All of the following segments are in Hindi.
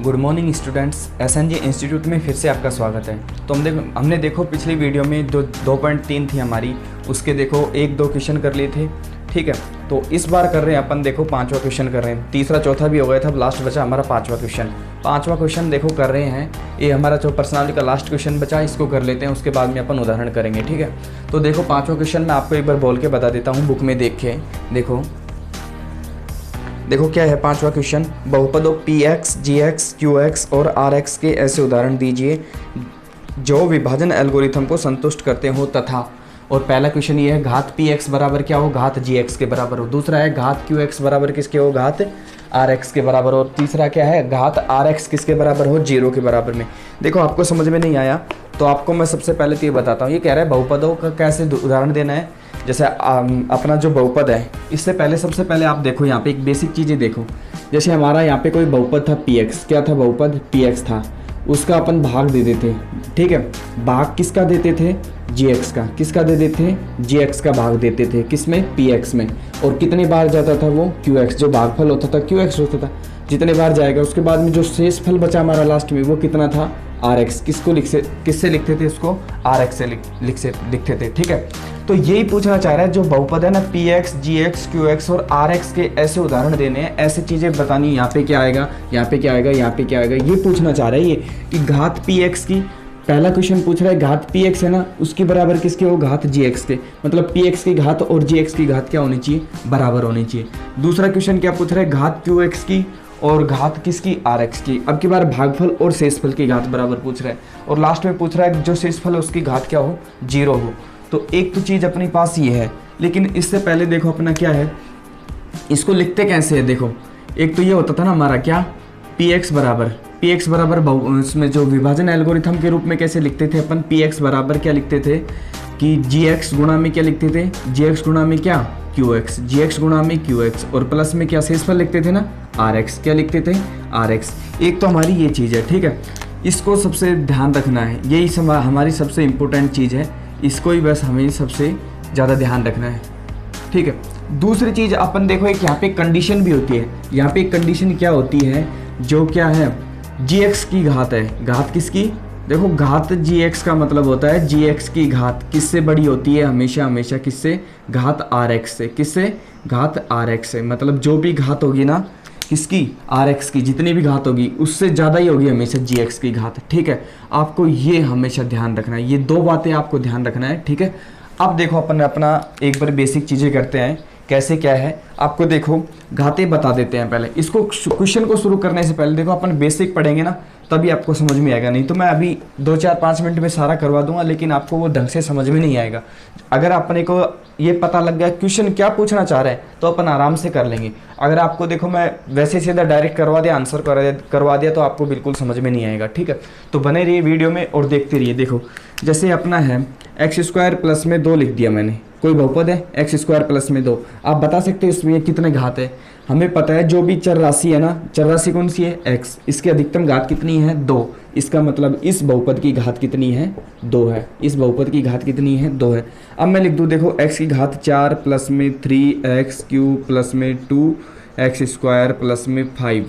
Good morning students, SNG institute में फिर से आपका स्वागत है। तो हमने देखो पिछली वीडियो में जो 2.3 थी हमारी, उसके देखो 1-2 क्वेश्चन कर लिए थे। ठीक है, तो इस बार कर रहे हैं अपन, देखो 5वां क्वेश्चन कर रहे हैं। तीसरा चौथा भी हो गया था, अब लास्ट बचा हमारा 5वां क्वेश्चन। 5वां क्वेश्चन देखो कर रहे हैं, ये हमारा जो पर्सनालिटी का लास्ट क्वेश्चन बचा इसको कर लेते हैं, उसके बाद में अपन उदाहरण करेंगे। ठीक है, तो देखो 5वां क्वेश्चन मैं आपको एक बार बोल के बता देता हूँ, बुक में देख के देखो क्या है 5वां क्वेश्चन। बहुपदों px, gx, qx और rx के ऐसे उदाहरण दीजिए जो विभाजन एल्गोरिथम को संतुष्ट करते हो तथा, और पहला क्वेश्चन ये है घात px बराबर क्या हो, घात gx के बराबर हो। दूसरा है घात qx बराबर किसके हो, घात rx के बराबर हो। और तीसरा क्या है, घात rx किसके बराबर हो, 0 के बराबर में। देखो आपको समझ में नहीं आया तो आपको मैं सबसे पहले तो ये बताता हूँ, ये कह रहा है बहुपदों का कैसे उदाहरण देना है। जैसे अपना जो बहुपद है, इससे पहले सबसे पहले आप देखो यहाँ पे एक बेसिक चीज़ें देखो। जैसे हमारा यहाँ पे कोई बहुपद था px, क्या था बहुपद px था, उसका अपन भाग दे देते। ठीक है, भाग किसका देते थे, gx का। किसका दे देते, gx का भाग देते थे, किसमें, px में। और कितने बार जाता था वो, qx, जो भागफल होता था qx होता था, जितने बार जाएगा। उसके बाद में जो शेष फल बचा हमारा लास्ट में, वो कितना था, rx। किससे लिखते थे इसको, rx से लिखते थे। ठीक है, तो यही पूछना चाह रहा है, जो बहुपद है ना px, gx, qx और rx के ऐसे उदाहरण देने हैं, ऐसी चीज़ें बतानी। यहाँ पे क्या आएगा, यहाँ पे क्या आएगा, यहाँ पे क्या आएगा, ये पूछना चाह रहा है ये कि घात px की, पहला क्वेश्चन पूछ रहा है घात px है ना, उसकी बराबर किसके हो, घात gx के। मतलब px की घात और gx की घात क्या होनी चाहिए, बराबर होनी चाहिए। दूसरा क्वेश्चन क्या पूछ रहा है, घात qx की और घात किसकी, rx की। अब की बार भागफल और शेषफल की घात बराबर पूछ रहा है। और लास्ट में पूछ रहा है जो शेषफल है उसकी घात क्या हो, 0 हो। तो एक तो चीज़ अपने पास ये है, लेकिन इससे पहले देखो अपना क्या है, इसको लिखते कैसे है। देखो एक तो ये होता था ना हमारा क्या, px बराबर इसमें जो विभाजन एल्गोरिथम के रूप में कैसे लिखते थे अपन, px बराबर क्या लिखते थे कि gx गुणा में क्या लिखते थे, gx गुणा में क्या, qx, gx गुणा में qx, और प्लस में क्या शेषफल लिखते थे ना, rx। क्या लिखते थे, rx। एक तो हमारी ये चीज़ है। ठीक है, इसको सबसे ध्यान रखना है, यही हमारी सबसे इम्पोर्टेंट चीज़ है, इसको ही बस हमें सबसे ज़्यादा ध्यान रखना है। ठीक है, दूसरी चीज़ अपन देखो, एक यहाँ पे कंडीशन भी होती है। यहाँ पे एक कंडीशन क्या होती है, जो क्या है, gx की घात है। घात किसकी, देखो घात gx का मतलब होता है gx की घात किससे बड़ी होती है, हमेशा किससे, घात rx से। किससे, घात rx से। मतलब जो भी घात होगी ना किसकी, rx की, जितनी भी घात होगी उससे ज़्यादा ही होगी हमेशा gx की घात। ठीक है, आपको ये हमेशा ध्यान रखना है, ये 2 बातें आपको ध्यान रखना है। ठीक है, अब देखो अपन अपना एक बार बेसिक चीज़ें करते हैं, कैसे क्या है आपको देखो घातें बता देते हैं। पहले इसको क्वेश्चन को शुरू करने से पहले देखो अपन बेसिक पढ़ेंगे ना, तभी आपको समझ में आएगा। नहीं तो मैं अभी 2-4-5 मिनट में सारा करवा दूंगा, लेकिन आपको वो ढंग से समझ में नहीं आएगा। अगर अपने को ये पता लग गया क्वेश्चन क्या पूछना चाह रहा है तो अपन आराम से कर लेंगे। अगर आपको देखो मैं वैसे सीधा डायरेक्ट करवा दिया, आंसर करवा दिया, तो आपको बिल्कुल समझ में नहीं आएगा। ठीक है, तो बने रहिए वीडियो में और देखते रहिए। देखो जैसे अपना है x² प्लस में 2 लिख दिया मैंने, कोई बहुपद है x² प्लस में 2। आप बता सकते हो इसमें कितने घात है, हमें पता है जो भी चर राशि है ना, चर राशि कौन सी है, x, इसकी अधिकतम घात कितनी है, 2। इसका मतलब इस बहुपद की घात कितनी है, 2 है। इस बहुपद की घात कितनी है, 2 है। अब मैं लिख दूँ देखो x की घात 4 प्लस में 3x³ प्लस में 2x² प्लस में 5।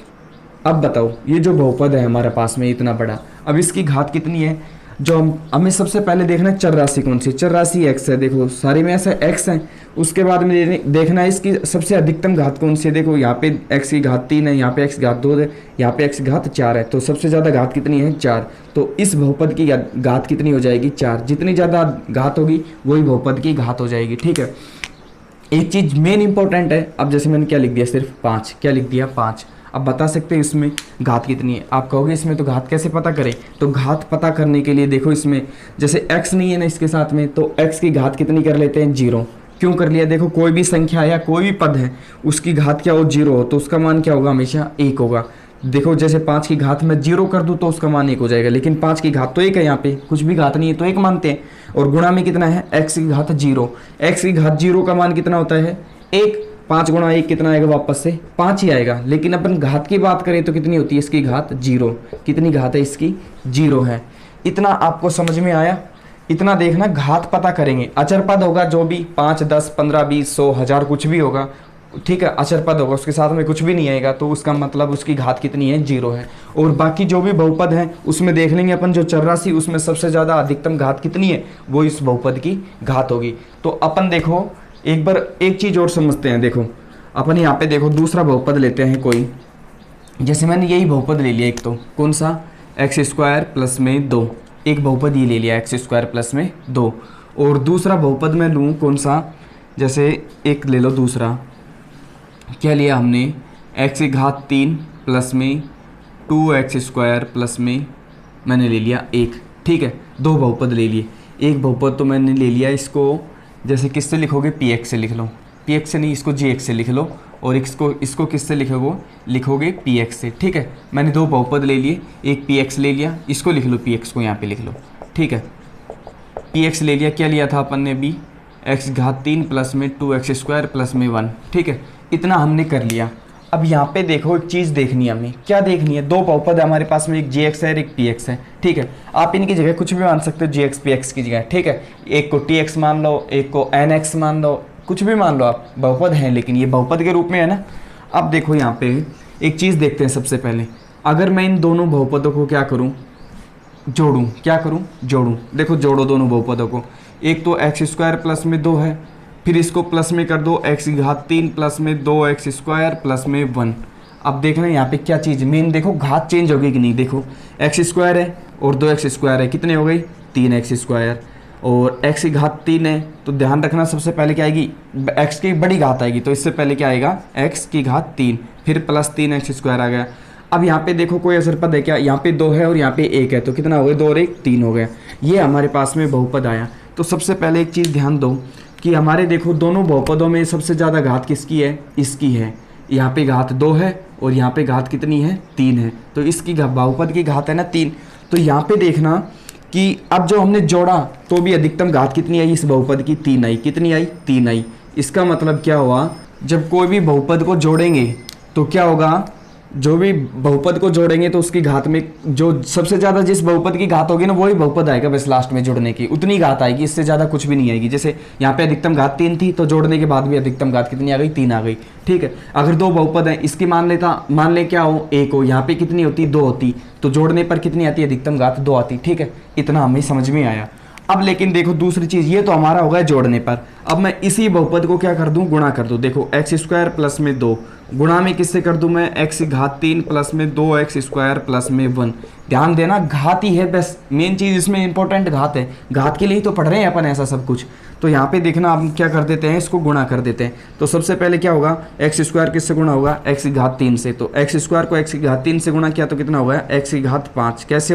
अब बताओ ये जो बहुपद है हमारे पास में इतना बड़ा, अब इसकी घात कितनी है, जो हमें सबसे पहले देखना है चर राशि कौन सी, चर राशि x है। देखो सारे में ऐसा x है। उसके बाद में देखना है इसकी सबसे अधिकतम घात कौन सी है। देखो यहाँ पे x की घात 3 है, यहाँ पे x की घात 2 है, यहाँ पे x की घात 4 है, तो सबसे ज़्यादा घात कितनी है, 4। तो इस बहुपद की घात कितनी हो जाएगी, 4। जितनी ज़्यादा घात होगी वही बहुपद की घात हो जाएगी। ठीक है, एक चीज़ मेन इंपॉर्टेंट है। अब जैसे मैंने क्या लिख दिया, सिर्फ 5। क्या लिख दिया, 5। अब बता सकते हैं इसमें घात कितनी है। आप कहोगे इसमें तो घात कैसे पता करें, तो घात पता करने के लिए देखो इसमें जैसे x नहीं है ना इसके साथ में, तो x की घात कितनी कर लेते हैं, 0। क्यों कर लिया, देखो कोई भी संख्या या कोई भी पद है उसकी घात क्या हो, 0 हो, तो उसका मान क्या होगा, हमेशा 1 होगा। देखो जैसे 5 की घात में 0 कर दूँ तो उसका मान 1 हो जाएगा, लेकिन 5 की घात तो 1 है, यहाँ पे कुछ भी घात नहीं है तो 1 मानते हैं। और गुणा में कितना है, x की घात 0। x की घात 0 का मान कितना होता है, 1। 5 गुणा 1 कितना आएगा, वापस से 5 ही आएगा। लेकिन अपन घात की बात करें तो कितनी होती है इसकी घात, 0। कितनी घात है इसकी, 0 है। इतना आपको समझ में आया। इतना देखना, घात पता करेंगे। अचर पद होगा जो भी 5, 10, 15, 20, 100, 1000 कुछ भी होगा, ठीक है, अचर पद होगा, उसके साथ में कुछ भी नहीं आएगा, तो उसका मतलब उसकी घात कितनी है, 0 है। और बाकी जो भी बहुपद हैं उसमें देख लेंगे अपन, जो चरराशि उसमें सबसे ज़्यादा अधिकतम घात कितनी है, वो इस बहुपद की घात होगी। तो अपन देखो एक बार एक चीज़ और समझते हैं। देखो अपन यहाँ पे देखो दूसरा बहुपद लेते हैं कोई, जैसे मैंने यही बहुपद ले लिया एक, तो कौन सा, x² प्लस में 2, एक बहुपद ये ले लिया x² प्लस में 2। और दूसरा बहुपद मैं लूँ कौन सा, जैसे एक ले लो दूसरा, क्या लिया हमने, x³ प्लस में 2x² प्लस में मैंने ले लिया 1। ठीक है, दो बहुपद ले लिए, एक बहुपद तो मैंने ले लिया, इसको जैसे किससे लिखोगे, px से लिख लो, px से नहीं, इसको gx से लिख लो, और इसको किससे लिखोगे px से। ठीक है, मैंने दो बहुपद ले लिए, एक px ले लिया, इसको लिख लो, px को यहाँ पे लिख लो। ठीक है, px ले लिया, क्या लिया था अपन ने भी, x³ प्लस में 2x² प्लस में 1। ठीक है, इतना हमने कर लिया। अब यहाँ पे देखो एक चीज़ देखनी है हमें, क्या देखनी है, दो बहुपद है हमारे पास में, एक gx है और एक px है। ठीक है, आप इनकी जगह कुछ भी मान सकते हो, gx px की जगह। ठीक है, एक को tx मान लो, एक को nx मान लो, कुछ भी मान लो आप, बहुपद हैं लेकिन ये बहुपद के रूप में है ना। अब देखो यहाँ पे एक चीज़ देखते हैं सबसे पहले, अगर मैं इन दोनों बहुपदों को क्या करूँ, जोड़ूँ, क्या करूँ, जोड़ूँ। देखो जोड़ो दोनों बहुपदों को, एक तो x² प्लस में 2 है, फिर इसको प्लस में कर दो x³ प्लस में 2x² प्लस में 1। अब देखना यहाँ पे क्या चीज़ मेन, देखो घात चेंज होगी कि नहीं। देखो x² है और 2x² है, कितने हो गई, 3x²। और x³ है, तो ध्यान रखना सबसे पहले क्या आएगी, x की बड़ी घात आएगी, तो इससे पहले क्या आएगा, x3, फिर प्लस 3x² आ गया। अब यहाँ पे देखो कोई असर पद है क्या, यहाँ पे 2 है और यहाँ पे 1 है, तो कितना हो गया, 2 और 1 3 हो गया। ये हमारे पास में बहुपद आया। तो सबसे पहले एक चीज़ ध्यान दो कि हमारे देखो दोनों बहुपदों में सबसे ज़्यादा घात किसकी है, इसकी है। यहाँ पे घात 2 है और यहाँ पे घात कितनी है, 3 है, तो इसकी बहुपद की घात है ना 3। तो यहाँ पे देखना कि अब जो हमने जोड़ा तो भी अधिकतम घात कितनी आई इस बहुपद की, 3 आई। कितनी आई, 3 आई। इसका मतलब क्या हुआ, जब कोई भी बहुपद को जोड़ेंगे तो क्या होगा, जो भी बहुपद को जोड़ेंगे तो उसकी घात में जो सबसे ज़्यादा जिस बहुपद की घात होगी ना, वही बहुपद आएगा बस लास्ट में जुड़ने की, उतनी घात आएगी, इससे ज़्यादा कुछ भी नहीं आएगी। जैसे यहाँ पे अधिकतम घात 3 थी, तो जोड़ने के बाद भी अधिकतम घात कितनी आ गई, 3 आ गई। ठीक है, अगर दो बहुपद हैं, इसकी मान ले क्या हो, 1 हो, यहाँ पे कितनी होती, 2 होती, तो जोड़ने पर कितनी आती, अधिकतम घात 2 आती। ठीक है, इतना हमें समझ में आया। अब लेकिन देखो दूसरी चीज़, ये तो हमारा होगा जोड़ने पर। अब मैं इसी बहुपद को क्या कर दूं, गुणा कर दूं। देखो x² प्लस में 2 गुणा में किससे कर दूं मैं, x³ प्लस में 2x² प्लस में 1। ध्यान देना घात ही है बस, मेन चीज़ इसमें इंपॉर्टेंट घात है, घात के लिए ही तो पढ़ रहे हैं अपन ऐसा सब कुछ। तो यहाँ पे देखना हम क्या कर देते हैं, इसको गुणा कर देते हैं। तो सबसे पहले क्या होगा, x² किससे गुणा होगा, x³ से। तो x² को x³ से गुणा किया तो कितना होगा, x5। कैसे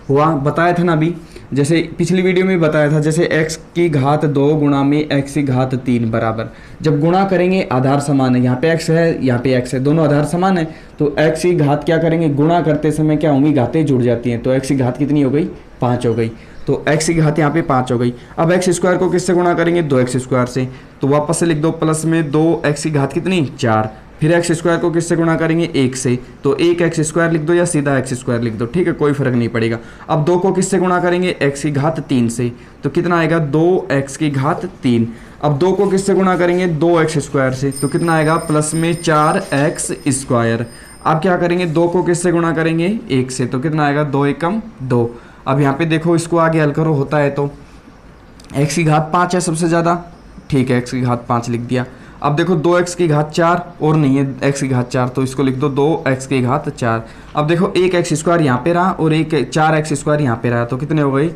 हुआ बताया था ना अभी, जैसे पिछली वीडियो में बताया था, जैसे x2 गुणा में x3 बराबर, जब गुणा करेंगे आधार समान है, यहाँ पे x है यहाँ पे x है, दोनों आधार समान है, तो x की घात क्या करेंगे, गुणा करते समय क्या होंगी, घातें जुड़ जाती हैं, तो x की घात कितनी हो गई, 5 हो गई। तो x की घात यहाँ पे 5 हो गई। अब x² को किससे गुणा करेंगे, 2x² से, तो वापस से लिख दो प्लस में 2x की घात कितनी, 4। फिर x² को किससे गुणा करेंगे, 1 से, तो 1x² लिख दो या सीधा x² लिख दो, ठीक है, कोई फर्क नहीं पड़ेगा। अब 2 को किससे गुणा करेंगे, x की घात 3 से, तो कितना आएगा, 2x की घात 3। अब 2 को किससे गुणा करेंगे, 2x² से, तो कितना आएगा, प्लस में 4x²। अब क्या करेंगे, 2 को किससे गुणा करेंगे, 1 से, तो कितना आएगा, 2 एकम 2। अब यहाँ पे देखो इसको आगे हल करो, होता है तो x की घात 5 है सबसे ज़्यादा, ठीक है, x की घात 5 लिख दिया। अब देखो 2x की घात 4 और नहीं है x की घात 4, तो इसको लिख दो 2x की घात 4। अब देखो 1x² यहाँ पे रहा और 4x² यहाँ पे रहा, तो कितने हो गई,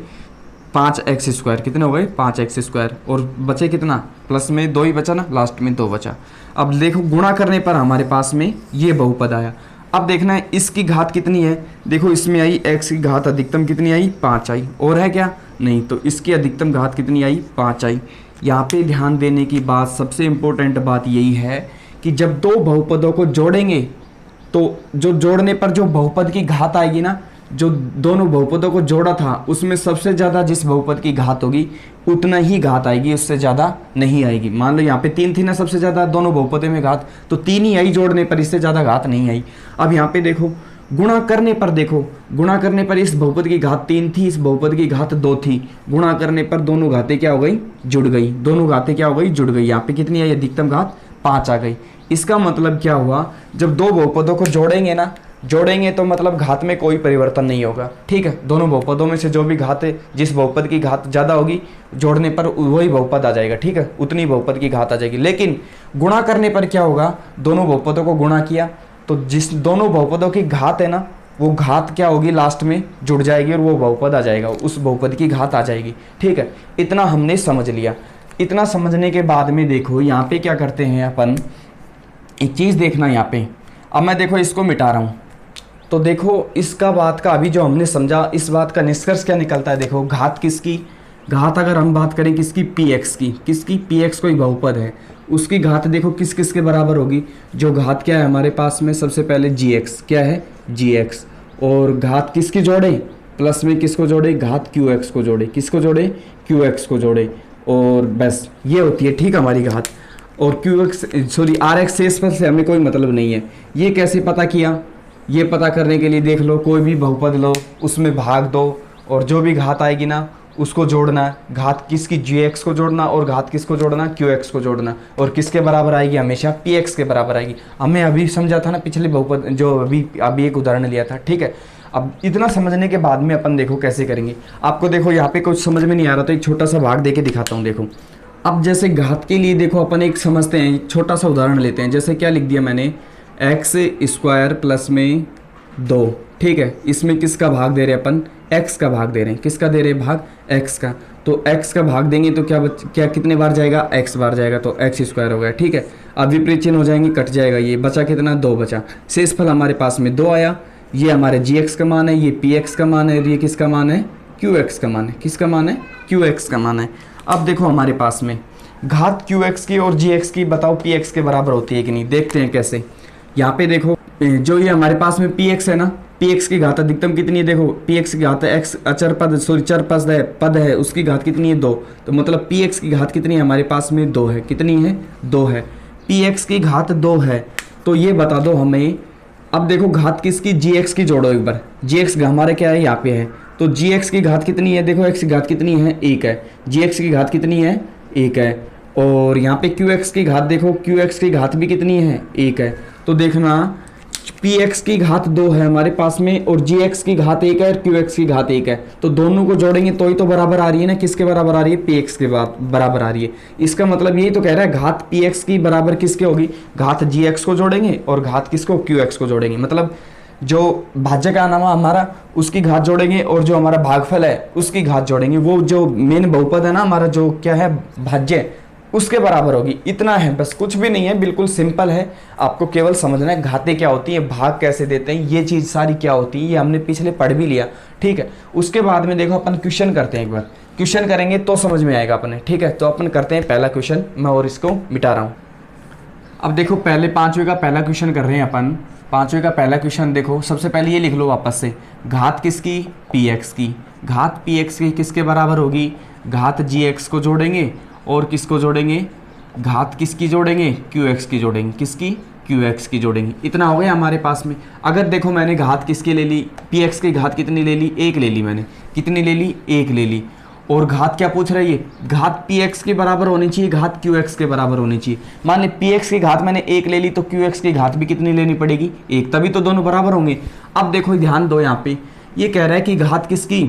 5x²। कितने हो गए, 5x², और बचे कितना, प्लस में 2 ही बचा ना, लास्ट में 2 बचा। अब देखो गुणा करने पर हमारे पास में ये बहुपद आया। अब देखना है इसकी घात कितनी है, देखो इसमें आई x की घात अधिकतम कितनी आई, 5 आई, और है क्या, नहीं, तो इसकी अधिकतम घात कितनी आई, 5 आई। यहाँ पे ध्यान देने की बात, सबसे इम्पोर्टेंट बात यही है कि जब दो बहुपदों को जोड़ेंगे तो जो जोड़ने पर जो बहुपद की घात आएगी ना, जो दोनों बहुपदों को जोड़ा था उसमें सबसे ज़्यादा जिस बहुपद की घात होगी उतना ही घात आएगी, उससे ज़्यादा नहीं आएगी। मान लो यहाँ पे 3 थी ना सबसे ज़्यादा दोनों बहुपदों में घात, तो 3 ही आई जोड़ने पर, इससे ज़्यादा घात नहीं आई। अब यहाँ पे देखो गुणा करने पर, देखो गुणा करने पर इस बहुपद की घात 3 थी, इस बहुपद की घात 2 थी, गुणा करने पर दोनों घातें क्या हो गई, जुड़ गई, दोनों घातें क्या हो गई, जुड़ गई। यहाँ पे कितनी आई, अधिकतम घात 5 आ गई। इसका मतलब क्या हुआ, जब दो बहुपदों को जोड़ेंगे ना, जोड़ेंगे तो मतलब घात में कोई परिवर्तन नहीं होगा, ठीक है। दोनों बहुपदों में से जो भी घात है, जिस बहुपद की घात ज़्यादा होगी जोड़ने पर वही बहुपद आ जाएगा, ठीक है, उतनी बहुपद की घात आ जाएगी। लेकिन गुणा करने पर क्या होगा, दोनों बहुपदों को गुणा किया तो जिस दोनों बहुपदों की घात है ना, वो घात क्या होगी, लास्ट में जुड़ जाएगी और वो बहुपद आ जाएगा, उस बहुपद की घात आ जाएगी, ठीक है। इतना हमने समझ लिया। इतना समझने के बाद में देखो यहाँ पे क्या करते हैं अपन, एक चीज़ देखना यहाँ पे। अब मैं देखो इसको मिटा रहा हूँ, तो देखो इसका बात का अभी जो हमने समझा, इस बात का निष्कर्ष क्या निकलता है। देखो घात किसकी, घात अगर हम बात करें किसकी, पी एक्स की, किसकी, पी एक्स कोई बहुपद है, उसकी घात देखो किस किस के बराबर होगी। जो घात क्या है हमारे पास में, सबसे पहले जी एक्स, क्या है, जी एक्स। और घात किसकी जोड़े, प्लस में किसको जोड़े, घात क्यू एक्स को जोड़े, किसको जोड़े, क्यू एक्स को जोड़े। और बस ये होती है, ठीक, हमारी घात। और Q X sorry R X शेष पर से हमें कोई मतलब नहीं है। ये कैसे पता किया, ये पता करने के लिए देख लो, कोई भी बहुपद लो, उसमें भाग दो और जो भी घात आएगी ना उसको जोड़ना है। घात किसकी, जी एक्स को जोड़ना, और घात किसको जोड़ना, क्यू एक्स को जोड़ना। और किसके बराबर आएगी, हमेशा पी एक्स के बराबर आएगी। हमें अभी समझा था ना पिछले बहुपद, जो अभी एक उदाहरण लिया था, ठीक है। अब इतना समझने के बाद में अपन देखो कैसे करेंगे। आपको देखो यहाँ पे कुछ समझ में नहीं आ रहा तो एक छोटा सा भाग दे के दिखाता हूँ। देखो अब जैसे घात के लिए देखो अपन एक समझते हैं, छोटा सा उदाहरण लेते हैं। जैसे क्या लिख दिया मैंने, एक्स स्क्वायर प्लस में 2, ठीक है। इसमें किसका भाग दे रहे हैं अपन, एक्स का भाग दे रहे हैं। किसका दे रहे हैं भाग, एक्स का। तो एक्स का भाग देंगे तो क्या कितने बार जाएगा, एक्स बार जाएगा, तो एक्स स्क्वायर हो गया, ठीक है। अब विपरीत चिन्ह हो जाएंगे, कट जाएगा, ये बचा कितना, 2 बचा। शेषफल हमारे पास में 2 आया। ये हमारे जी एक्स का मान है, ये पी एक्स का मान है, और ये किसका मान है, क्यू एक्स का मान है। किसका मान है, क्यू एक्स का मान है। अब देखो हमारे पास में घात क्यू एक्स की और जी एक्स की बताओ पी एक्स के बराबर होती है कि नहीं, देखते हैं कैसे। यहाँ पे देखो जो ये हमारे पास में पी एक्स है ना, पी एक्स की घात अधिकतम कितनी है, देखो पी एक्स की घात है, एक्स अचर पद सॉरी चर पद है, उसकी घात कितनी है, 2। तो मतलब पी एक्स की घात कितनी है हमारे पास में, 2 है। कितनी है, 2 है। पी एक्स की घात 2 है, तो ये बता दो हमें। अब देखो घात किसकी, जी एक्स की जोड़ो एक बार। जी एक्स हमारे क्या है, यहाँ पे है, तो जी एक्स की घात कितनी है, देखो एक्स की घात कितनी है, 1 है। जी एक्स की घात कितनी है, 1 है। और यहाँ पे क्यू एक्स की घात देखो, क्यू एक्स की घात भी कितनी है, 1 है। तो देखना पी एक्स की घात 2 है हमारे पास में, और जी एक्स की घात 1 है, और क्यू एक्स की घात 1 है। तो दोनों को जोड़ेंगे तो ही तो बराबर आ रही है ना, किसके बराबर आ रही है, पी एक्स के बराबर आ रही है। इसका मतलब यही तो कह रहा है, घात पी एक्स की बराबर किसके होगी, घात जी एक्स को जोड़ेंगे और घात किसको, क्यू एक्स को जोड़ेंगे। मतलब जो भाज्य का नाम हमारा, उसकी घात जोड़ेंगे, और जो हमारा भागफल है उसकी घात जोड़ेंगे। वो जो मेन बहुपद है ना हमारा, जो क्या है भाज्य, उसके बराबर होगी। इतना है बस, कुछ भी नहीं है, बिल्कुल सिंपल है। आपको केवल समझना है घातें क्या होती है, भाग कैसे देते हैं, ये चीज़ सारी क्या होती है, ये हमने पिछले पढ़ भी लिया, ठीक है। उसके बाद में देखो अपन क्वेश्चन करते हैं, एक बार क्वेश्चन करेंगे तो समझ में आएगा अपने, ठीक है। तो अपन करते हैं पहला क्वेश्चन, मैं और इसको मिटा रहा हूँ। अब देखो पहले 5वें का पहला क्वेश्चन कर रहे हैं अपन। 5वें का पहला क्वेश्चन देखो, सबसे पहले ये लिख लो वापस से, घात किसकी, पी एक्स की। घात पी एक्स की किसके बराबर होगी, घात जी एक्स को जोड़ेंगे और किसको जोड़ेंगे, घात किसकी जोड़ेंगे, क्यू एक्स की जोड़ेंगे। किसकी, क्यू एक्स की जोड़ेंगे। इतना हो गया हमारे पास में। अगर देखो मैंने घात किसकी ले ली, पी एक्स की घात कितनी ले ली, 1 ले ली मैंने। कितनी ले ली, 1 ले ली। और घात क्या पूछ रही है, घात पी एक्स के बराबर होनी चाहिए, घात क्यू एक्स के बराबर होनी चाहिए। मान ली पी एक्स की घात मैंने 1 ले ली, तो क्यू एक्स की घात भी कितनी लेनी पड़ेगी, 1, तभी तो दोनों बराबर होंगे। अब देखो ध्यान दो, यहाँ पे ये कह रहा है कि घात किसकी,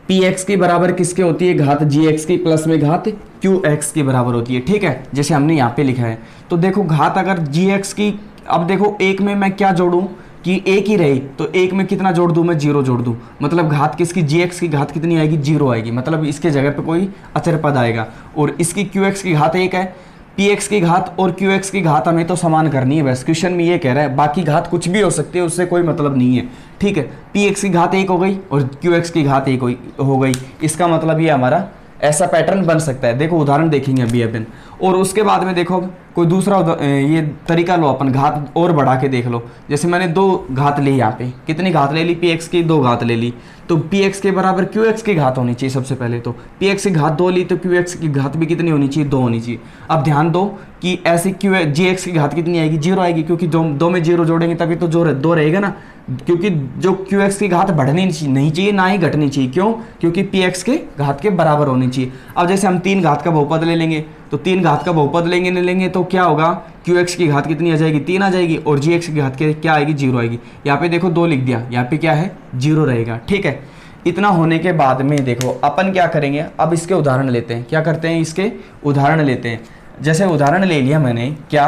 पी एक्स की बराबर किसके होती है, घात जी एक्स की प्लस में घात क्यू एक्स की बराबर होती है, ठीक है, जैसे हमने यहाँ पे लिखा है। तो देखो घात अगर जी एक्स की, अब देखो 1 में मैं क्या जोड़ूं कि 1 ही रही, तो 1 में कितना जोड़ दूं मैं, 0 जोड़ दूं। मतलब घात किसकी, जी एक्स की घात कितनी आएगी, 0 आएगी। मतलब इसके जगह पे कोई अचर पद आएगा। और इसकी क्यू एक्स की घात 1 है, पी एक्स की घात और क्यू एक्स की घात हमें तो समान करनी है बस। क्वेश्चन में ये कह रहा है, बाकी घात कुछ भी हो सकती है, उससे कोई मतलब नहीं है, ठीक है। पी एक्स की घात 1 हो गई और क्यू एक्स की घात 1 हो गई। इसका मतलब ये हमारा ऐसा पैटर्न बन सकता है। देखो उदाहरण देखेंगे अभी अपन। और उसके बाद में देखो कोई दूसरा ये तरीका लो अपन, घात और बढ़ा के देख लो। जैसे मैंने 2 घात ली, यहाँ पे कितनी घात ले ली, पी एक्स की 2 घात ले ली, तो पी एक्स के बराबर क्यू एक्स की घात होनी चाहिए। सबसे पहले तो पी एक्स की घात 2 ली, तो क्यू एक्स की घात भी कितनी होनी चाहिए, 2 होनी चाहिए। अब ध्यान दो कि ऐसे क्यू जी एक्स की घात कितनी आएगी, 0 आएगी, क्योंकि 2 में 0 जोड़ेंगे तभी तो 2 रहेगा ना। क्योंकि जो क्यू एक्स की घात बढ़नी नहीं चाहिए, ना ही घटनी चाहिए। क्यों, क्योंकि पी एक्स के घात के बराबर होनी चाहिए। अब जैसे हम 3 घात का बहुपद ले लेंगे, तो 3 घात का बहुपद लेंगे नहीं लेंगे तो क्या होगा, क्यू एक्स की घात कितनी आ जाएगी, 3 आ जाएगी, और जी एक्स की घात क्या आएगी, 0 आएगी। यहाँ पे देखो 2 लिख दिया, यहाँ पे क्या है 0 रहेगा। ठीक है, इतना होने के बाद में देखो अपन क्या करेंगे, अब इसके उदाहरण लेते हैं। क्या करते हैं, इसके उदाहरण लेते हैं। जैसे उदाहरण ले लिया मैंने क्या,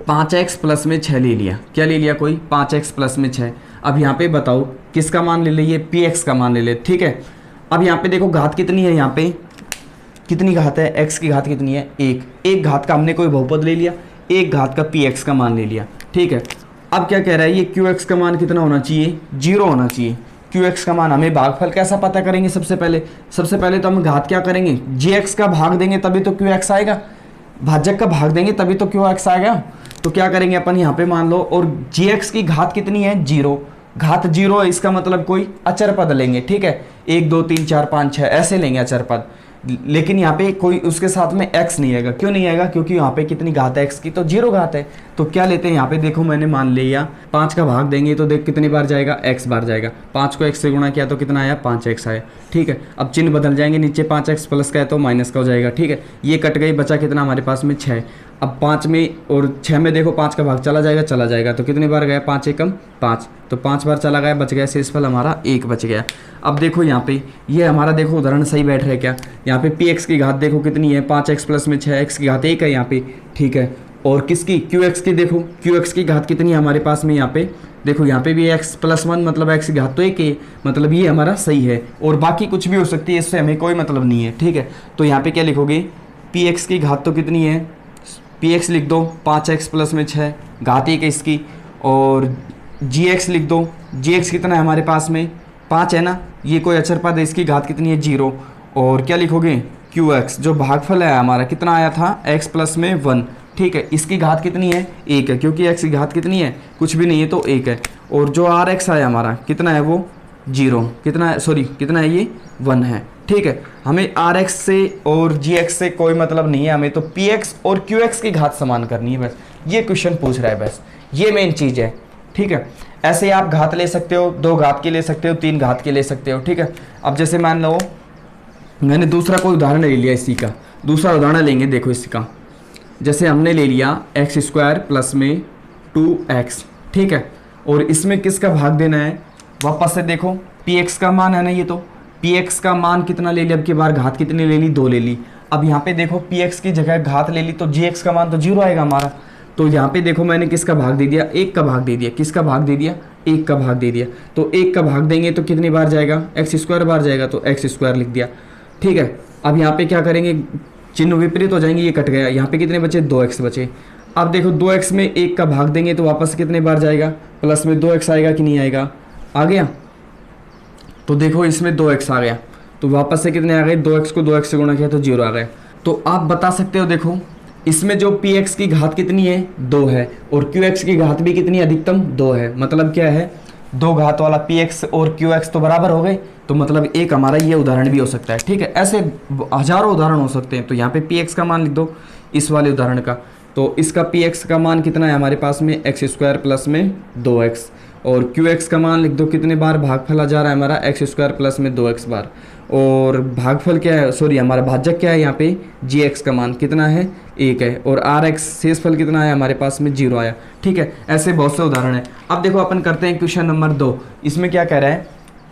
5x प्लस में 6 ले लिया। क्या ले लिया, कोई 5x प्लस में 6। अब यहाँ पे बताओ किसका मान ले लिए, px का मान ले ले। ठीक है, अब यहाँ पे देखो घात कितनी है, यहाँ पे कितनी घात है, x की घात कितनी है, 1। एक घात का हमने कोई बहुपद ले लिया, एक घात का px का मान ले लिया। ठीक है, अब क्या कह रहा है, ये qx का मान कितना होना चाहिए, 0 होना चाहिए। qx का मान, हमें भागफल कैसा पता करेंगे, सबसे पहले तो हम घात क्या करेंगे, gx का भाग देंगे तभी तो qx आएगा, भाजक का भाग देंगे तभी तो qx आएगा। तो क्या करेंगे अपन, यहाँ पे मान लो, और gx की घात कितनी है, 0। घात 0 है, इसका मतलब कोई अचर पद लेंगे। ठीक है, 1 2 3 4 5 6 ऐसे लेंगे अचर पद, लेकिन यहाँ पे कोई उसके साथ में x नहीं आएगा। क्यों नहीं आएगा, क्योंकि यहाँ पे कितनी घात है x की, तो 0 घात है। तो क्या लेते हैं, यहाँ पे देखो मैंने मान लिया 5 का भाग देंगे तो देख कितनी बार जाएगा, x बार जाएगा। 5 को x से गुणा किया तो कितना आया, 5x आया। ठीक है, अब चिन्ह बदल जाएंगे, नीचे 5x प्लस का है तो माइनस का हो जाएगा। ठीक है, ये कट गई, बचा कितना हमारे पास में 6। अब 5 में और 6 में देखो 5 का भाग चला जाएगा तो कितनी बार गया, 5 एकम 5, तो 5 बार चला गया, बच गया शेषफल हमारा 1 बच गया। अब देखो यहाँ पे ये हमारा देखो उदाहरण सही बैठ रहा है क्या, यहाँ पे px की घात देखो कितनी है, 5x प्लस में 6x की घात 1 है यहाँ पे। ठीक है, और किसकी, qx की, देखो qx की घात कितनी है हमारे पास में, यहाँ पे देखो, यहाँ पे भी x प्लस 1 मतलब x की घात तो 1 है, मतलब ये हमारा सही है, और बाकी कुछ भी हो सकती है, इससे हमें कोई मतलब नहीं है। ठीक है, तो यहाँ पे क्या लिखोगे, px की घात तो कितनी है, px लिख दो 5x प्लस में 6, घात 1 है इसकी, और gx लिख दो, gx कितना है हमारे पास में 5 है ना, ये कोई अचर पद है, इसकी घात कितनी है 0, और क्या लिखोगे qx, जो भागफल है हमारा कितना आया था, x प्लस में 1। ठीक है, इसकी घात कितनी है, 1 है, क्योंकि x की घात कितनी है, कुछ भी नहीं है तो 1 है, और जो rx आया हमारा कितना है, वो 0, कितना है, सॉरी कितना है, ये 1 है। ठीक है, हमें rx से और gx से कोई मतलब नहीं है, हमें तो px और qx की घात समान करनी है, बस ये क्वेश्चन पूछ रहा है, बस ये मेन चीज़ है। ठीक है, ऐसे आप घात ले सकते हो, 2 घात के ले सकते हो, 3 घात के ले सकते हो। ठीक है, अब जैसे मान लो मैंने दूसरा कोई उदाहरण ले लिया, इसी का दूसरा उदाहरण लेंगे। देखो इसका, जैसे हमने ले लिया x² प्लस में 2x। ठीक है, और इसमें किसका भाग देना है, वापस से देखो px का मान है ना, ये तो px का मान कितना ले लिया, अब की बार घात कितनी ले ली, 2 ले ली। अब यहाँ पे देखो px की जगह घात ले ली तो gx का मान तो 0 आएगा हमारा। तो यहाँ पे देखो मैंने किसका भाग दे दिया, 1 का भाग दे दिया। किसका भाग दे दिया, 1 का भाग दे दिया। तो 1 का भाग देंगे तो कितनी बार जाएगा, x² बार जाएगा, तो x² लिख दिया। ठीक है, अब यहाँ पे क्या करेंगे, चिन्ह विपरीत हो जाएंगे, ये कट गया, यहाँ पे कितने बचे, 2x बचे। अब देखो 2x में 1 का भाग देंगे तो वापस कितने बार जाएगा, प्लस में 2x आएगा कि नहीं आएगा, आ गया। तो देखो इसमें 2x आ गया, तो वापस से कितने आ गए, 2x को 2x से गुणा किया तो 0 आ गया। तो आप बता सकते हो, देखो इसमें जो px की घात कितनी है, 2 है, और qx की घात भी कितनी, अधिकतम 2 है। मतलब क्या है, 2 घात वाला px और qx तो बराबर हो गए, तो मतलब एक हमारा ये उदाहरण भी हो सकता है। ठीक है, ऐसे हजारों उदाहरण हो सकते हैं। तो यहाँ पे px का मान लिख दो इस वाले उदाहरण का, तो इसका px का मान कितना है हमारे पास में, x² प्लस में 2x, और qx का मान लिख दो, कितने बार भागफल आ जा रहा है हमारा, x² प्लस में 2x बार, और भागफल क्या है, सॉरी हमारा भाजक क्या है यहाँ पे, gx का मान कितना है, 1 है, और rx शेषफल कितना है हमारे पास में, 0 आया। ठीक है, ऐसे बहुत से उदाहरण है। अब देखो अपन करते हैं क्वेश्चन नंबर 2, इसमें क्या कह रहा है,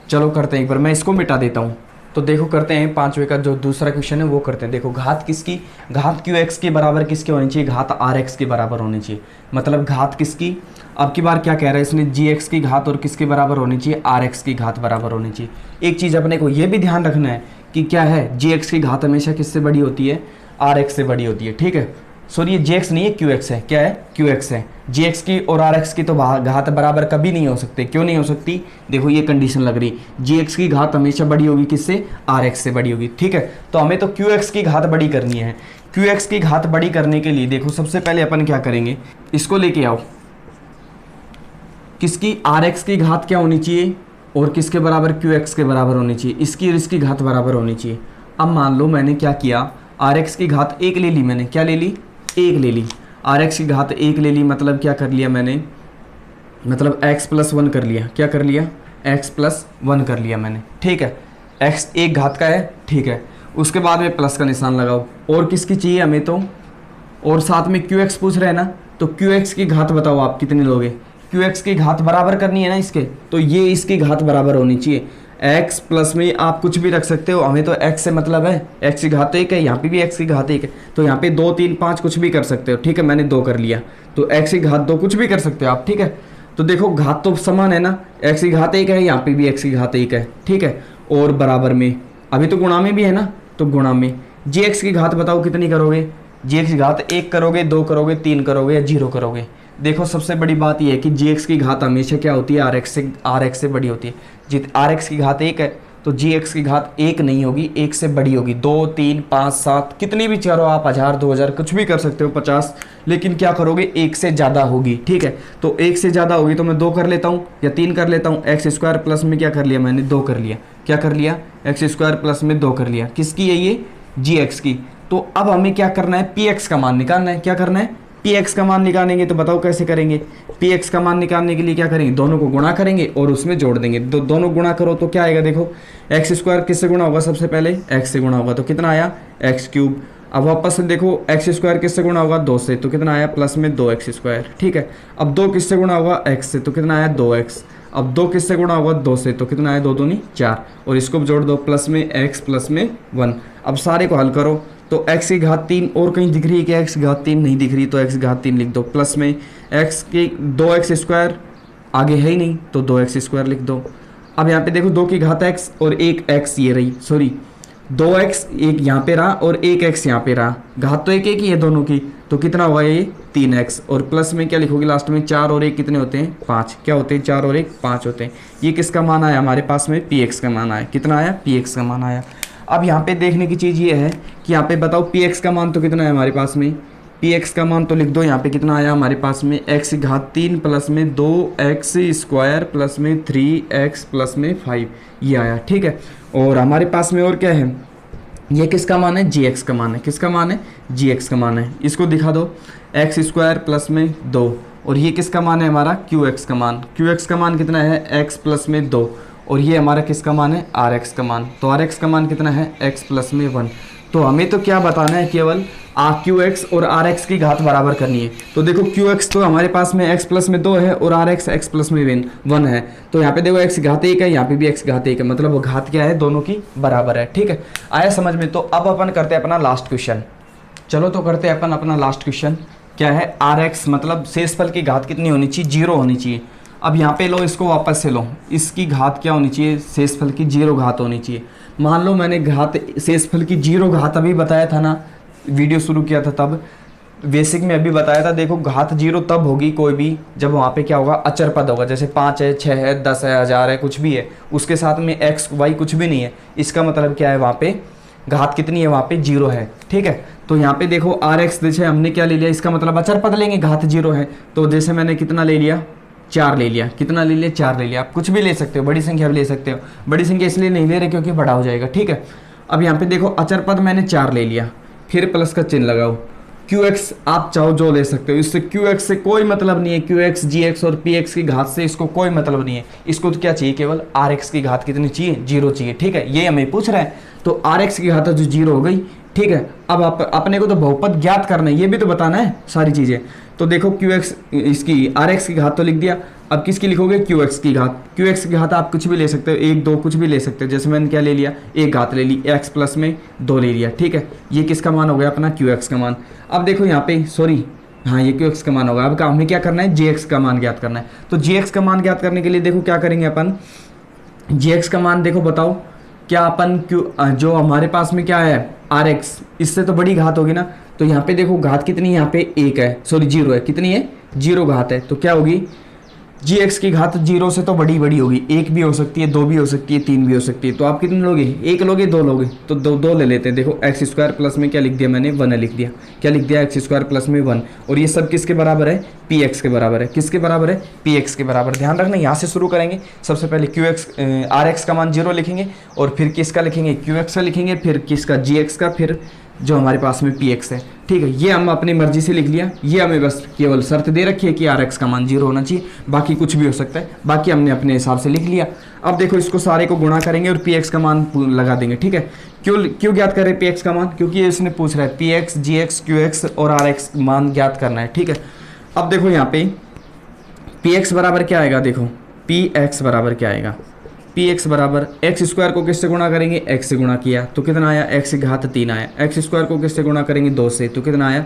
चलो करते हैं एक बार, मैं इसको मिटा देता हूँ। तो देखो करते हैं 5वें का जो दूसरा क्वेश्चन है वो करते हैं। देखो घात किसकी, घात qx के बराबर किसके होनी चाहिए, घात rx के बराबर होनी चाहिए। मतलब घात किसकी, अब की बार क्या कह रहा है इसने, gx की घात और किसके बराबर होनी चाहिए, rx की घात बराबर होनी चाहिए। एक चीज़ अपने को ये भी ध्यान रखना है कि क्या है, gx की घात हमेशा किससे बड़ी होती है, rx से बड़ी होती है। ठीक है, सॉरी ये gx नहीं है, qx है, क्या है, qx है। gx की और rx की तो घात बराबर कभी नहीं हो सकते। क्यों नहीं हो सकती, देखो ये कंडीशन लग रही, gx की घात हमेशा बड़ी होगी किससे, rx से बड़ी होगी। ठीक है, तो हमें तो qx की घात बड़ी करनी है। qx की घात बड़ी करने के लिए देखो सबसे पहले अपन क्या करेंगे, इसको लेके आओ, किसकी, rx की घात क्या होनी चाहिए और किसके बराबर, qx के बराबर होनी चाहिए, इसकी और इसकी घात बराबर होनी चाहिए। अब मान लो मैंने क्या किया, rx की घात 1 ले ली मैंने, क्या ले ली, 1 ले ली, rx की घात 1 ले ली, मतलब क्या कर लिया मैंने, मतलब x प्लस 1 कर लिया। क्या कर लिया, x प्लस 1 कर लिया मैंने। ठीक है, x 1 घात का है, ठीक है, उसके बाद में प्लस का निशान लगाओ। और किसकी चाहिए हमें तो, और साथ में क्यू एक्स पूछ रहे हैं ना, तो क्यू एक्स की घात बताओ आप कितनी लोगे। क्यू एक्स की घात बराबर करनी है ना इसके, तो ये इसकी घात बराबर होनी चाहिए। x प्लस में आप कुछ भी रख सकते हो, हमें तो x से मतलब है, x की घात 1 है, यहाँ पे भी x की घात 1 है, तो यहाँ पे 2 3 5 कुछ भी कर सकते हो। ठीक है, मैंने 2 कर लिया, तो x की घात 2 कुछ भी कर सकते हो आप। ठीक है, तो देखो घात तो समान है ना, x की घात 1 है, यहाँ पे भी x की घात 1 है। ठीक है, और बराबर में अभी तो गुणा में भी है ना, तो गुणा में gx की घात बताओ कितनी करोगे। gx की घात 1 करोगे, 2 करोगे, 3 करोगे या 0 करोगे। देखो सबसे बड़ी बात यह है कि gx की घात हमेशा क्या होती है, rx से बड़ी होती है। जित rx की घात 1 है तो gx की घात 1 नहीं होगी, 1 से बड़ी होगी। 2 3 5 7 कितनी भी करो आप, 1000 2000 कुछ भी कर सकते हो, 50, लेकिन क्या करोगे 1 से ज़्यादा होगी। ठीक है, तो 1 से ज़्यादा होगी तो मैं 2 कर लेता हूँ या 3 कर लेता हूँ। एक्स स्क्वायर प्लस में क्या कर लिया मैंने, 2 कर लिया। क्या कर लिया, एक्स स्क्वायर प्लस में 2 कर लिया। किसकी है ये, gx की। तो अब हमें क्या करना है, px का मान निकालना है। क्या करना है, px का मान निकालेंगे, तो बताओ कैसे करेंगे। px का मान निकालने के लिए क्या करेंगे, दोनों को गुणा करेंगे और उसमें जोड़ देंगे। दोनों गुणा करो तो क्या आएगा, देखो एक्स स्क्वायर किससे गुणा होगा, सबसे पहले x से गुणा होगा तो कितना आया, एक्स क्यूब। अब वापस से देखो एक्स स्क्वायर किससे गुणा होगा, 2 से, तो कितना आया, प्लस में 2x स्क्वायर। ठीक है, अब 2 किससे गुणा होगा, x से, तो कितना आया 2x। अब 2 किससे गुणा होगा, 2 से, तो कितना आया, 2 दूनी 4, और इसको जोड़ दो, प्लस में x प्लस में 1। अब सारे को हल करो तो x की घात 3 और कहीं दिख रही है कि x की घात 3 नहीं दिख रही, तो x की घात 3 लिख दो, प्लस में x की 2x स्क्वायर आगे है ही नहीं तो 2x स्क्वायर लिख दो। अब यहाँ पे देखो 2 की घात x और 1 x ये रही, सॉरी 2x एक यहाँ पे रहा और 1x यहाँ पे रहा, घात तो एक एक ही है दोनों की, तो कितना हुआ ये 3x। और प्लस में क्या लिखोगे लास्ट में, 4 और 1 कितने होते हैं, 5। क्या होते हैं, 4 और 1 5 होते हैं। ये किसका मान आया हमारे पास में, px का मान आया। कितना आया, px का मान आया। अब यहाँ पे देखने की चीज़ ये है कि यहाँ पे बताओ px का मान तो कितना है हमारे पास में, px का मान तो लिख दो यहाँ पे कितना आया हमारे पास में, x की घात 3 प्लस में 2x स्क्वायर प्लस में 3x प्लस में 5 ये आया। ठीक है, और हमारे पास में और क्या है, ये किसका मान है, gx का मान है। किसका मान है, gx का मान है। इसको दिखा दो, x स्क्वायर प्लस में 2, और ये किसका मान है हमारा, qx का मान। qx का मान कितना है, x प्लस में 2, और ये हमारा किसका मान है, rx का मान। तो rx का मान कितना है, x प्लस में 1। तो हमें तो क्या बताना है, केवल qx और rx की घात बराबर करनी है। तो देखो qx तो हमारे पास में x प्लस में 2 है और rx x प्लस में 1 है, तो यहाँ पे देखो x की घात 1 है, यहाँ पे भी x की घात 1 है, मतलब वो घात क्या है, दोनों की बराबर है। ठीक है, आया समझ में। तो अब अपन करते हैं अपना लास्ट क्वेश्चन। चलो तो करते हैं अपन अपना लास्ट क्वेश्चन। क्या है, rx मतलब शेषफल की घात कितनी होनी चाहिए, 0 होनी चाहिए। अब यहाँ पे लो, इसको वापस से लो, इसकी घात क्या होनी चाहिए, शेषफल की 0 घात होनी चाहिए। मान लो मैंने घात शेषफल की 0 घात अभी बताया था ना, वीडियो शुरू किया था तब, बेसिक में अभी बताया था। देखो घात 0 तब होगी कोई भी जब वहाँ पे क्या होगा, अचर पद होगा, जैसे 5 है, 6 है, 10 है, 1000 है, कुछ भी है, उसके साथ में x y कुछ भी नहीं है। इसका मतलब क्या है, वहाँ पे घात कितनी है, वहाँ पे 0 है। ठीक है, तो यहाँ पे देखो rx जैसे हमने क्या ले लिया, इसका मतलब अचर पद लेंगे, घात 0 है, तो जैसे मैंने कितना ले लिया, 4 ले लिया। कितना ले लिया, 4 ले लिया। आप कुछ भी ले सकते हो, बड़ी संख्या भी ले सकते हो, बड़ी संख्या इसलिए नहीं ले रहे क्योंकि बड़ा हो जाएगा। ठीक है, अब यहाँ पे देखो अचर पद मैंने 4 ले लिया, फिर प्लस का चिन्ह लगाओ। qx आप चाहो जो ले सकते हो, इससे qx से कोई मतलब नहीं है, qx gx और px की घात से इसको कोई मतलब नहीं है। इसको तो क्या चाहिए, केवल rx की घात कितनी चाहिए, 0 चाहिए। ठीक है, ये हमें पूछ रहा है, तो rx की घात जो 0 हो गई। ठीक है, अब अपने को तो बहुपद ज्ञात करना है, ये भी तो बताना है सारी चीज़ें। तो देखो qx इसकी rx की घात तो लिख दिया, अब किसकी लिखोगे, qx की घात। qx की घात आप कुछ भी ले सकते हो, 1 2 कुछ भी ले सकते हो, जैसे मैंने क्या ले लिया, 1 घात ले ली, x प्लस में 2 ले लिया। ठीक है, ये किसका मान हो गया, अपना qx का मान। अब देखो यहाँ पे, सॉरी हाँ, ये qx का मान होगा। अब हमें क्या करना है, gx का मान ज्ञात करना है। तो gx का मान ज्ञात करने के लिए देखो क्या करेंगे अपन, gx का मान देखो बताओ क्या अपन जो हमारे पास में क्या है rx, इससे तो बड़ी घात होगी ना, तो यहाँ पे देखो घात कितनी है, यहाँ पे 1 है, सॉरी 0 है, कितनी है, 0 घात है, तो क्या होगी, gx की घात 0 से तो बड़ी होगी, 1 भी हो सकती है, 2 भी हो सकती है, 3 भी हो सकती है। तो आप कितने लोगे, 1 लोगे, 2 लोगे, तो 2 ले लेते हैं। देखो एक्स स्क्वायर प्लस में क्या लिख दिया मैंने, 1 लिख दिया। क्या लिख दिया, एक्स स्क्वायर प्लस में 1, और ये सब किसके बराबर है, px के बराबर है। किसके बराबर है, px के बराबर। ध्यान रखना, यहाँ से शुरू करेंगे। सबसे पहले rx का मान 0 लिखेंगे, और फिर किसका लिखेंगे, qx का लिखेंगे, फिर किसका, gx का, फिर जो हमारे पास में पी एक्स है। ठीक है, ये हम अपनी मर्जी से लिख लिया, ये हमें बस केवल शर्त दे रखी है कि आर एक्स का मान 0 होना चाहिए, बाकी कुछ भी हो सकता है, बाकी हमने अपने हिसाब से लिख लिया। अब देखो इसको सारे को गुणा करेंगे और पी एक्स का मान लगा देंगे। ठीक है, क्यों ज्ञात कर रहे हैं पी एक्स का मान? क्योंकि इसने पूछ रहा है पी एक्स, जी एक्स, क्यू एक्स और आर एक्स मान ज्ञात करना है। ठीक है, अब देखो यहाँ पे पी एक्स बराबर क्या आएगा, देखो पी एक्स बराबर क्या आएगा, पी एक्स बराबर एक्स स्क्वायर को किससे गुणा करेंगे, एक्स से गुणा किया तो कितना आया, एक्स की घात 3 आया। एक्स स्क्वायर को किससे गुणा करेंगे, 2 से, तो कितना आया,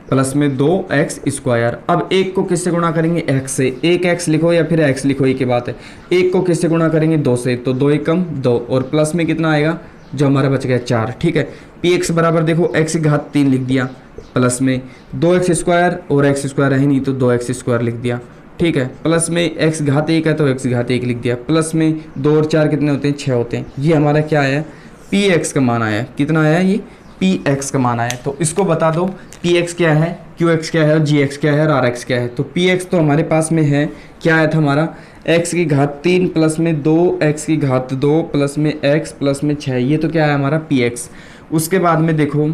प्लस में 2x स्क्वायर। अब एक को किससे गुणा करेंगे, x से, एक x लिखो या फिर x लिखो, ये की बात है। एक को किससे गुणा करेंगे, 2 से, तो 2 एक कम 2 और प्लस में कितना आएगा, जो हमारा बच गया 4। ठीक है, पी एक्स बराबर देखो x की घात 3 लिख दिया, प्लस में 2x स्क्वायर और x स्क्वायर है नहीं तो 2x स्क्वायर लिख दिया। ठीक है, प्लस में x घात 1 है तो x घात 1 लिख दिया, प्लस में 2 और 4 कितने होते हैं, 6 होते हैं। ये हमारा क्या आया, पी एक्स का मान आया। कितना आया, ये पी एक्स का मान आया। तो इसको बता दो पी एक्स क्या है, क्यू एक्स क्या है, और जी एक्स क्या है और आर एक्स क्या है। तो पी एक्स तो हमारे पास में है, क्या आया था हमारा, x की घात 3 प्लस में 2x की घात 2 प्लस में x प्लस में 6, ये तो क्या है हमारा पी एक्स। उसके बाद में देखो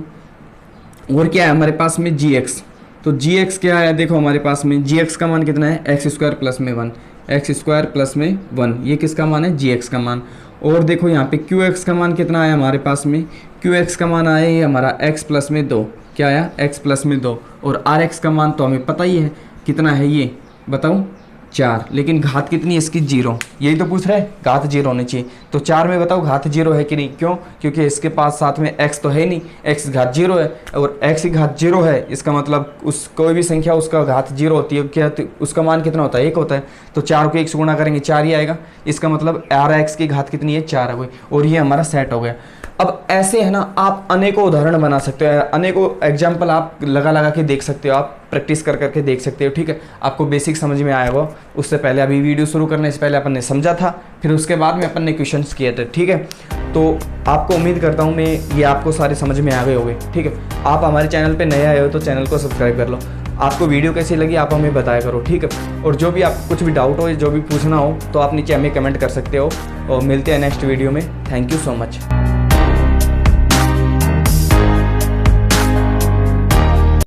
और क्या है हमारे पास में, जी एक्स। तो जी एक्स क्या है, देखो हमारे पास में जी एक्स का मान कितना है, एक्स स्क्वायर प्लस में 1, एक्स स्क्वायर प्लस में 1, ये किसका मान है, जी एक्स का मान। और देखो यहाँ पे क्यू एक्स का मान कितना आया हमारे पास में, क्यू एक्स का मान आया ये हमारा x प्लस में 2, क्या आया, x प्लस में 2। और आर एक्स का मान तो हमें पता ही है कितना है, ये बताओ 4, लेकिन घात कितनी है इसकी, 0। यही तो पूछ रहा है, घात 0 होनी चाहिए। तो 4 में बताओ घात 0 है कि नहीं, क्यों, क्योंकि इसके पास साथ में x तो है नहीं, x घात 0 है, और x की घात 0 है, इसका मतलब उस कोई भी संख्या उसका घात 0 होती है, क्या उसका मान कितना होता है, 1 होता है। तो 4 को 1 से गुणा करेंगे 4 ही आएगा, इसका मतलब आर एक्स की घात कितनी है, 4 है, और ये हमारा सेट हो गया। अब ऐसे है ना, आप अनेकों उदाहरण बना सकते हो, अनेकों एग्जाम्पल आप लगा के देख सकते हो, आप प्रैक्टिस करके देख सकते हो। ठीक है, आपको बेसिक समझ में आया होगा। उससे पहले अभी वीडियो शुरू करने से पहले अपन ने समझा था, फिर उसके बाद में अपन ने क्वेश्चंस किए थे। ठीक है, तो आपको उम्मीद करता हूँ मैं ये आपको सारे समझ में आ गए होंगे। ठीक है, आप हमारे चैनल पर नए आए हो तो चैनल को सब्सक्राइब कर लो। आपको वीडियो कैसी लगी आप हमें बताया करो। ठीक है, और जो भी आपको कुछ भी डाउट हो, जो भी पूछना हो तो आप नीचे हमें कमेंट कर सकते हो, और मिलते हैं नेक्स्ट वीडियो में। Thank you so much.